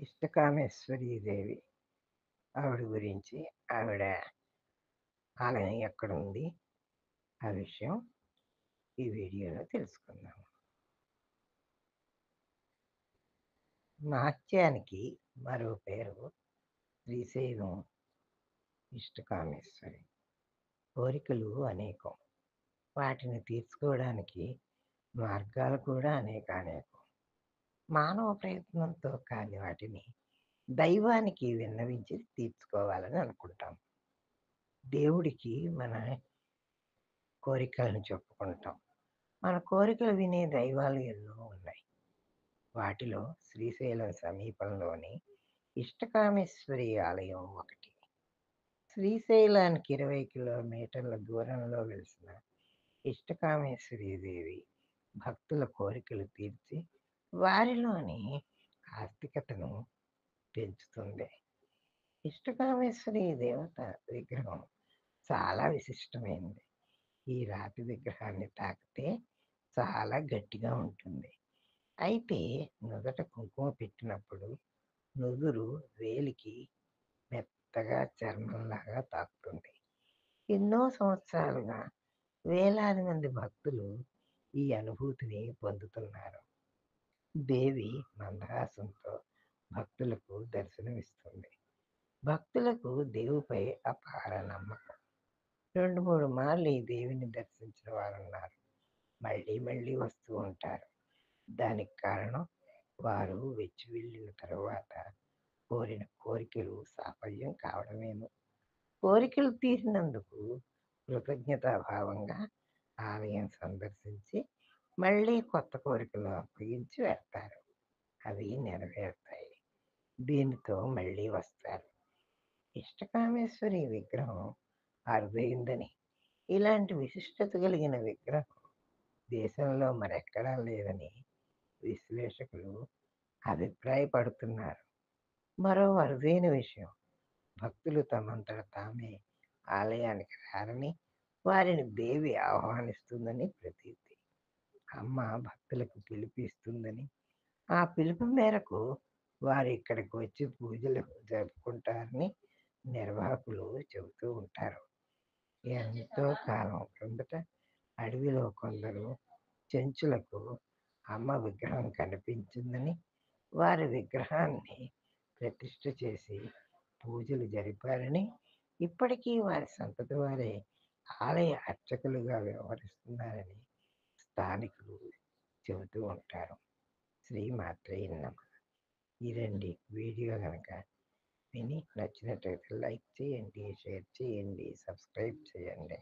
ఇష్టకామేశ్వరీ దేవి. ఆవిడ గురించి, ఆవిడ ఆలయం ఎక్కడుంది, ఆ విషయం ఈ వీడియోలో తెలుసుకుందాం. నాట్యానికి మరో పేరు శ్రీశైలం ఇష్టకామేశ్వరి. కోరికలు అనేకం. వాటిని తీర్చుకోవడానికి మార్గాలు కూడా అనేకానేకం. మానవ ప్రయత్నంతో కాని వాటిని దైవానికి విన్నవించి తీర్చుకోవాలని అనుకుంటాం. దేవుడికి మన కోరికలను చెప్పుకుంటాం. మన కోరికలు వినే దైవాలు ఎన్నో ఉన్నాయి. వాటిలో శ్రీశైలం సమీపంలోని ఇష్టకామేశ్వరి ఆలయం ఒకటి. శ్రీశైలానికి 20 కిలోమీటర్ల దూరంలో వెలిసిన ఇష్టకామేశ్వరి దేవి భక్తుల కోరికలు తీర్చి వారిలోని ఆస్తికతను పెంచుతుంది. ఇష్టకామేశ్వరి దేవత విగ్రహం చాలా విశిష్టమైనది. ఈ రాతి విగ్రహాన్ని తాకితే చాలా గట్టిగా ఉంటుంది. అయితే నుదుట కుంకుమ పెట్టినప్పుడు నుదురు వేలికి మెత్తగా చర్మంలాగా తాకుతుంది. ఎన్నో సంవత్సరాలుగా వేలాది మంది భక్తులు ఈ అనుభూతిని పొందుతున్నారు. దేవి మందహాసంతో భక్తులకు దర్శనమిస్తుంది. భక్తులకు దేవుపై అపార నమ్మకం. 2-3 మార్లు ఈ దేవిని దర్శించిన వారున్నారు. మళ్ళీ మళ్ళీ వస్తూ ఉంటారు. దానికి కారణం వారు వెచ్చి వెళ్ళిన తరువాత కోరిన కోరికలు సాఫల్యం కావడమేమో. కోరికలు తీరినందుకు కృతజ్ఞతాభావంగా ఆలయం సందర్శించి మళ్ళీ కొత్త కోరికలు అప్పగించి వెళ్తారు. అవి నెరవేరుతాయి. దీనితో మళ్ళీ వస్తారు. ఇష్టకామేశ్వరి విగ్రహం అరుదైందని, ఇలాంటి విశిష్టత కలిగిన విగ్రహం దేశంలో మరెక్కడా లేదని విశ్లేషకులు అభిప్రాయపడుతున్నారు. మరో అరుదైన విషయం, భక్తులు తమంతట తామే ఆలయానికి రారని, వారిని దేవి ఆహ్వానిస్తుందని ప్రతీతి. అమ్మ భక్తులకు పిలుపిస్తుందని, ఆ పిలుపు మేరకు వారు ఇక్కడికి వచ్చి పూజలు జరుపుకుంటారని నిర్వాహకులు చెబుతూ ఉంటారు. ఎంతో కాలం క్రిందట అడవిలో కొందరు చెంచులకు అమ్మ విగ్రహం కనిపించిందని, వారి విగ్రహాన్ని ప్రతిష్ఠ చేసి పూజలు జరిపారని, ఇప్పటికీ వారి సంతతి వారే ఆలయ అర్చకులుగా వ్యవహరిస్తున్నారని స్థానికులు చెబుతూ ఉంటారు. శ్రీమాత్రే నమః. ఇదండి వీడియో కనుక విని నచ్చినట్లయితే లైక్ చేయండి, షేర్ చేయండి, సబ్స్క్రైబ్ చేయండి.